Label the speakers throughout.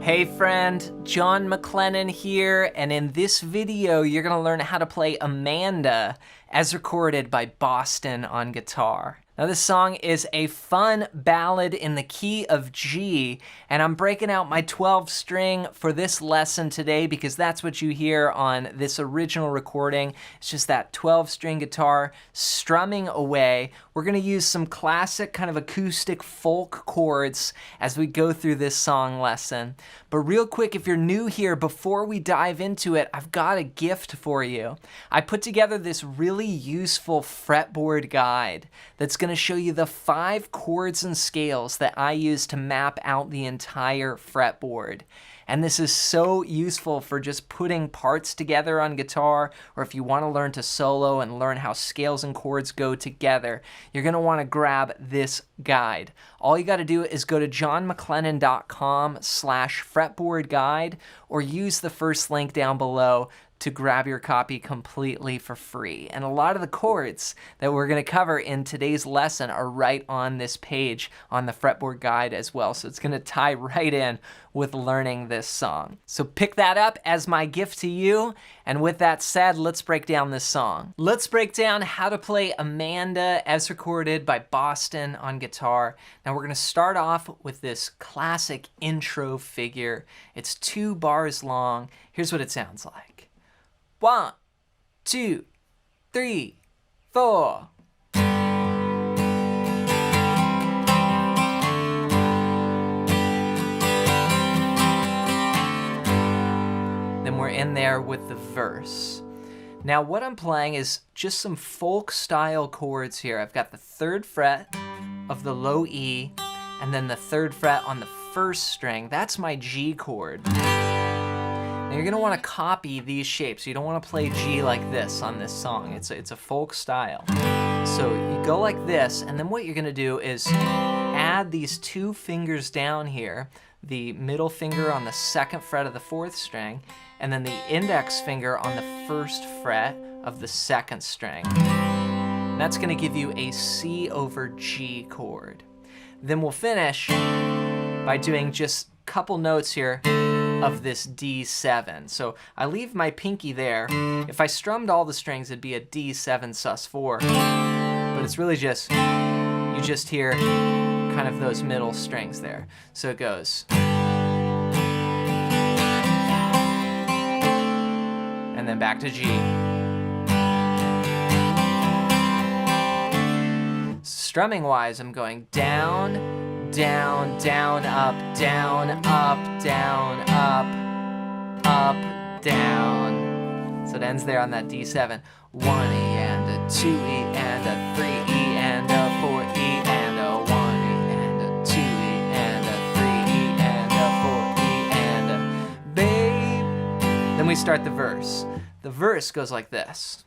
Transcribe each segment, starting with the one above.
Speaker 1: Hey friend, John McLennan here, and in this video you're going to learn how to play Amanda as recorded by Boston on guitar. Now this song is a fun ballad in the key of G, and I'm breaking out my 12 string for this lesson today because that's what you hear on this original recording. It's just that 12 string guitar strumming away. We're gonna use some classic kind of acoustic folk chords as we go through this song lesson. But real quick, if you're new here, before we dive into it, I've got a gift for you. I put together this really useful fretboard guide that's going to show you the 5 chords and scales that I use to map out the entire fretboard. And this is so useful for just putting parts together on guitar, or if you want to learn to solo and learn how scales and chords go together, you're going to want to grab this guide. All you got to do is go to johnmclennan.com/fretboard guide, or use the first link down below to grab your copy completely for free. And a lot of the chords that we're going to cover in today's lesson are right on this page on the fretboard guide as well. So it's going to tie right in with learning this song. So pick that up as my gift to you. And with that said, let's break down this song. Let's break down how to play Amanda as recorded by Boston on guitar. Now we're going to start off with this classic intro figure. It's 2 bars long. Here's what it sounds like. 1, 2, 3, 4. Then we're in there with the verse. Now what I'm playing is just some folk style chords here. I've got the 3rd fret of the low E, and then the 3rd fret on the 1st string. That's my G chord. Now you're gonna wanna copy these shapes. You don't wanna play G like this on this song. It's a folk style. So you go like this, and then what you're gonna do is add these 2 fingers down here, the middle finger on the 2nd fret of the 4th string, and then the index finger on the 1st fret of the 2nd string. And that's gonna give you a C over G chord. Then we'll finish by doing just a couple notes here of this D7. So I leave my pinky there. If I strummed all the strings, it'd be a D7 sus4, but it's really just, you just hear kind of those middle strings there. So it goes. And then back to G. Strumming wise, I'm going down, down, down, up, down, up, down, up, up, down. So it ends there on that D7. 1 E and a 2 E and a 3 E and a 4 E and a 1 E and a 2 E and a 3 E and a 4 E and a babe. Then we start the verse. The verse goes like this.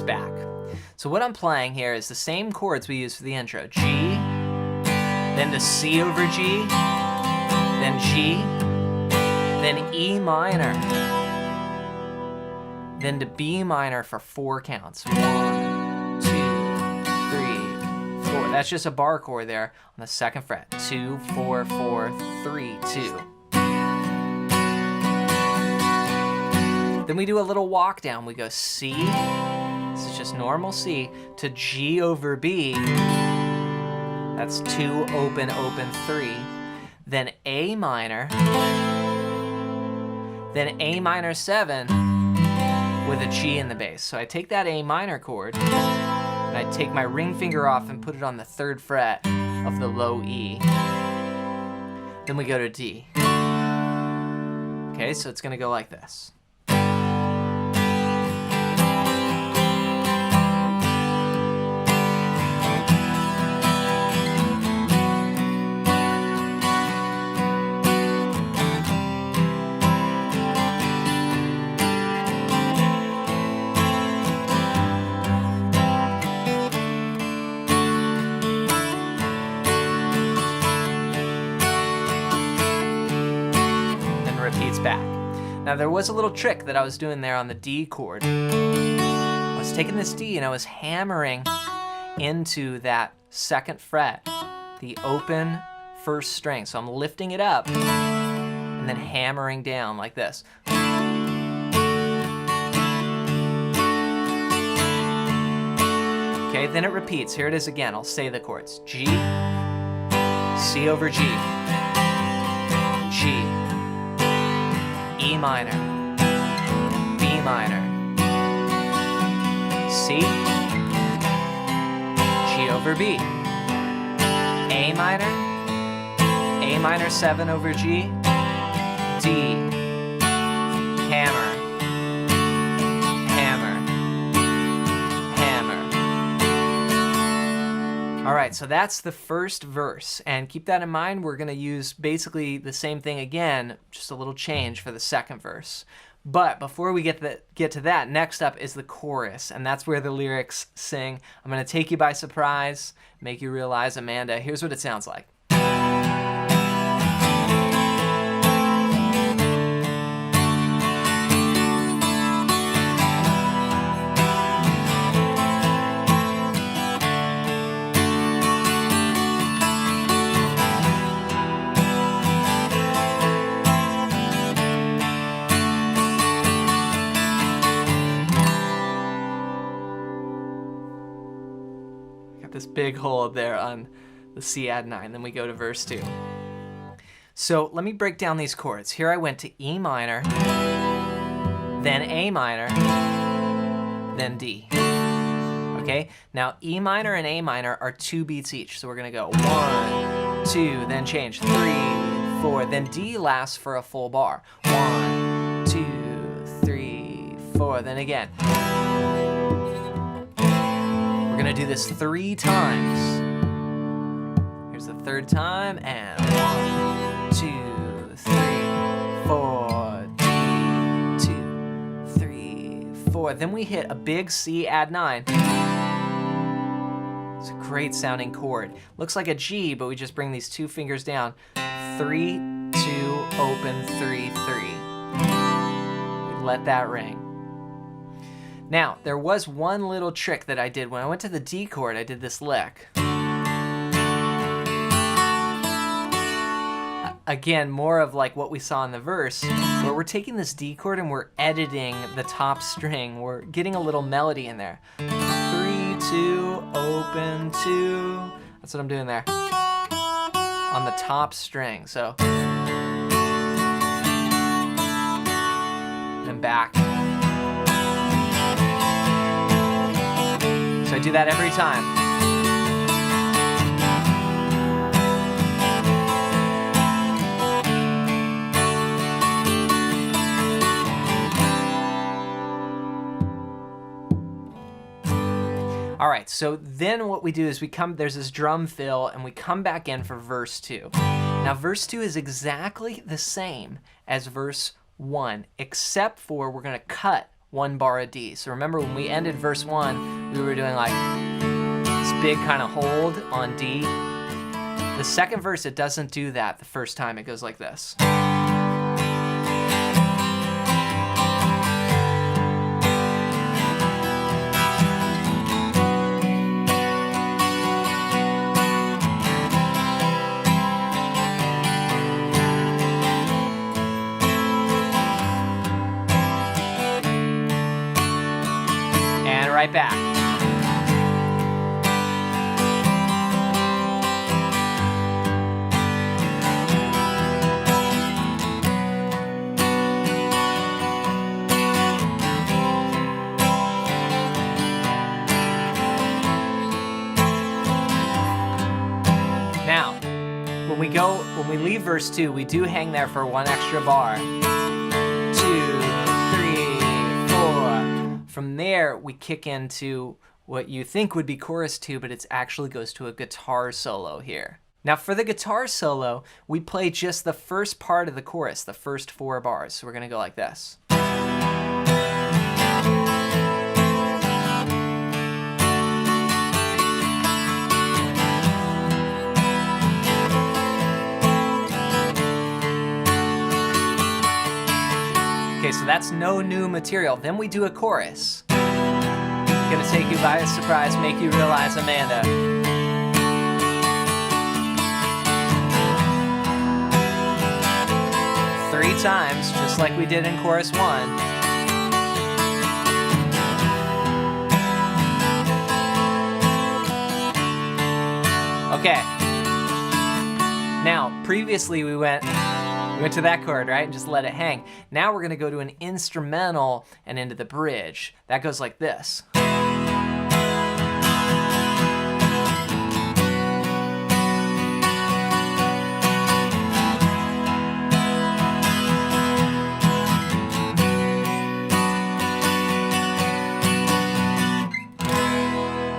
Speaker 1: Back. So what I'm playing here is the same chords we used for the intro. G, then to C over G, then G, then E minor, then to B minor for 4 counts. 1, 2, 3, 4. That's just a bar chord there on the 2nd fret. 2, 4, 4, 3, 2. Then we do a little walk down. We go C. This is just normal C to G over B. That's 2, open, open, 3. Then A minor. Then A minor 7 with a G in the bass. So I take that A minor chord and I take my ring finger off and put it on the 3rd fret of the low E. Then we go to D. Okay, so it's gonna go like this. Now there was a little trick that I was doing there on the D chord. I was taking this D and I was hammering into that second fret, the open first string. So I'm lifting it up and then hammering down like this. Okay, then it repeats. Here it is again. I'll say the chords. G, C over G, G, E minor, B minor, C, G over B, A minor 7 over G, D, hammer, hammer, hammer. All right, so that's the first verse, and keep that in mind. We're going to use basically the same thing again, just a little change for the second verse. But before we get to that, next up is the chorus, and that's where the lyrics sing. I'm going to take you by surprise, make you realize, Amanda, here's what it sounds like. This big hole up there on the C add 9. Then we go to verse 2. So let me break down these chords. Here I went to E minor, then A minor, then D. Okay, now E minor and A minor are 2 beats each. So we're going to go 1, 2, then change 3, 4. Then D lasts for a full bar. 1, 2, 3, 4. Then again. We're going to do this 3 times. Here's the third time, and 1, 2, 3, 4, D, 2, 3, 4. Then we hit a big C add 9. It's a great sounding chord. Looks like a G, but we just bring these 2 fingers down. 3, 2, open, 3, 3. We let that ring. Now, there was one little trick that I did. When I went to the D chord, I did this lick. Again, more of like what we saw in the verse, where we're taking this D chord and we're editing the top string. We're getting a little melody in there. 3, 2, open, 2. That's what I'm doing there. On the top string, so. Then back. So I do that every time. All right, so then what we do is there's this drum fill, and we come back in for verse 2. Now verse 2 is exactly the same as verse 1, except for we're gonna cut 1 bar of D. So remember when we ended verse 1, we were doing like this big kind of hold on D. The second verse, it doesn't do that the first time. It goes like this. Right back. Now, when we leave verse 2, we do hang there for 1 extra bar. 2, 3, 4. From there, we kick into what you think would be chorus 2, but it actually goes to a guitar solo here. Now for the guitar solo, we play just the first part of the chorus, the first 4 bars. So we're gonna go like this. tracks, no new material. Then we do a chorus. Gonna take you by surprise, make you realize, Amanda. 3 times, just like we did in chorus 1. Okay. Now, previously we went to that chord, right? And just let it hang. Now we're gonna go to an instrumental and into the bridge. That goes like this. And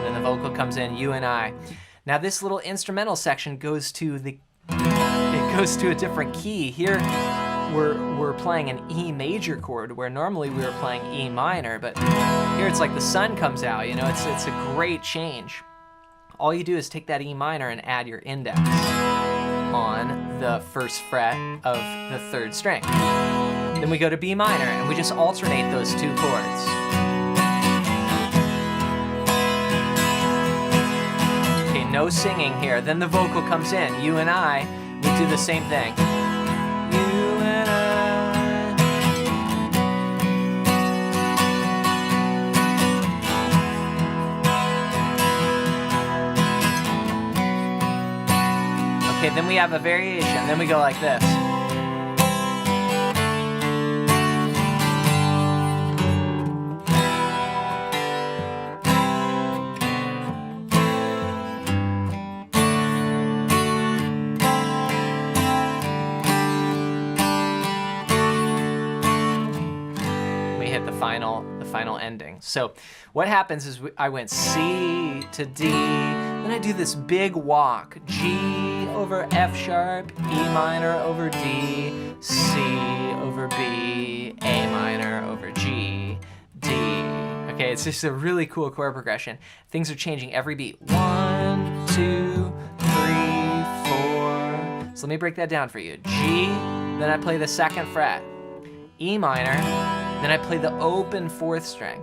Speaker 1: then the vocal comes in, you and I. Now this little instrumental section goes to a different key. Here we're playing an E major chord where normally we were playing E minor, but here it's like the sun comes out, you know, it's a great change. All you do is take that E minor and add your index on the 1st fret of the 3rd string. Then we go to B minor and we just alternate those 2 chords. No singing here. Then the vocal comes in. You and I, we do the same thing. You and I. Okay, then we have a variation. Then we go like this. The final ending. So what happens is I went C to D, then I do this big walk, G over F sharp, E minor over D, C over B, A minor over G, D. Okay, it's just a really cool chord progression. Things are changing every beat. 1, 2, 3, 4. So let me break that down for you. G, then I play the 2nd fret. E minor, then I play the open 4th string.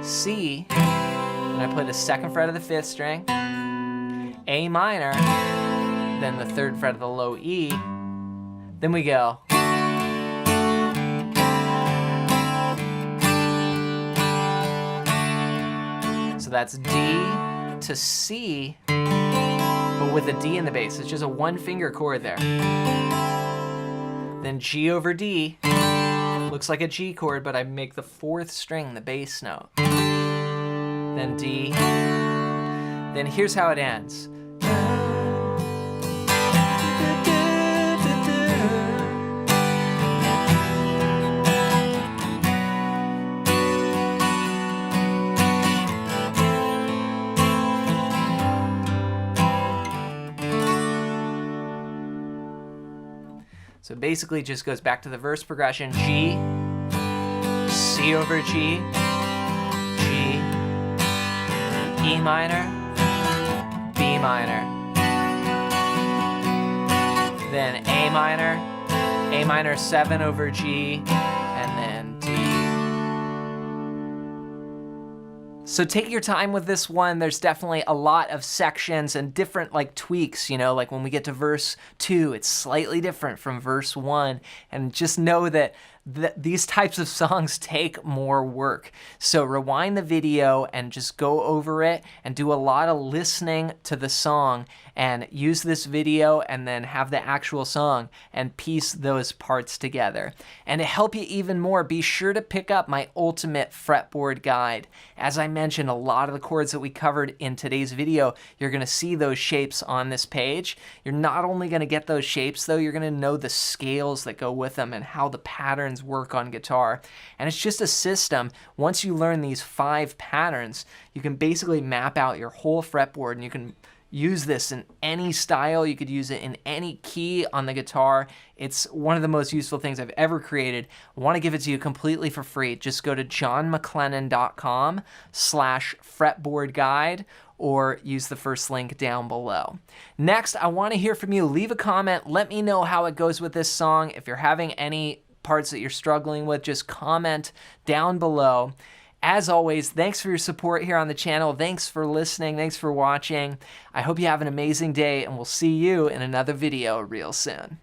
Speaker 1: C, then I play the 2nd fret of the 5th string. A minor, then the 3rd fret of the low E. Then we go. So that's D to C, but with a D in the bass. It's just a 1-finger chord there. Then G over D. Looks like a G chord, but I make the 4th string the bass note. Then D. Then here's how it ends. So basically it just goes back to the verse progression. G, C over G, G, E minor, B minor, then A minor 7 over G, and then D. So take your time with this one. There's definitely a lot of sections and different like tweaks, you know, like when we get to verse 2, it's slightly different from verse 1. And just know that these types of songs take more work. So rewind the video and just go over it and do a lot of listening to the song and use this video and then have the actual song and piece those parts together. And to help you even more, be sure to pick up my ultimate fretboard guide. As I mentioned, a lot of the chords that we covered in today's video, you're going to see those shapes on this page. You're not only going to get those shapes though, you're going to know the scales that go with them and how the patterns work on guitar. And it's just a system. Once you learn these 5 patterns, you can basically map out your whole fretboard, and you can use this in any style. You could use it in any key on the guitar. It's one of the most useful things I've ever created. I want to give it to you completely for free. Just go to johnmclennan.com/fretboard guide or use the first link down below. Next, I want to hear from you. Leave a comment. Let me know how it goes with this song. If you're having any parts that you're struggling with, just comment down below. As always, thanks for your support here on the channel. Thanks for listening. Thanks for watching. I hope you have an amazing day, and we'll see you in another video real soon.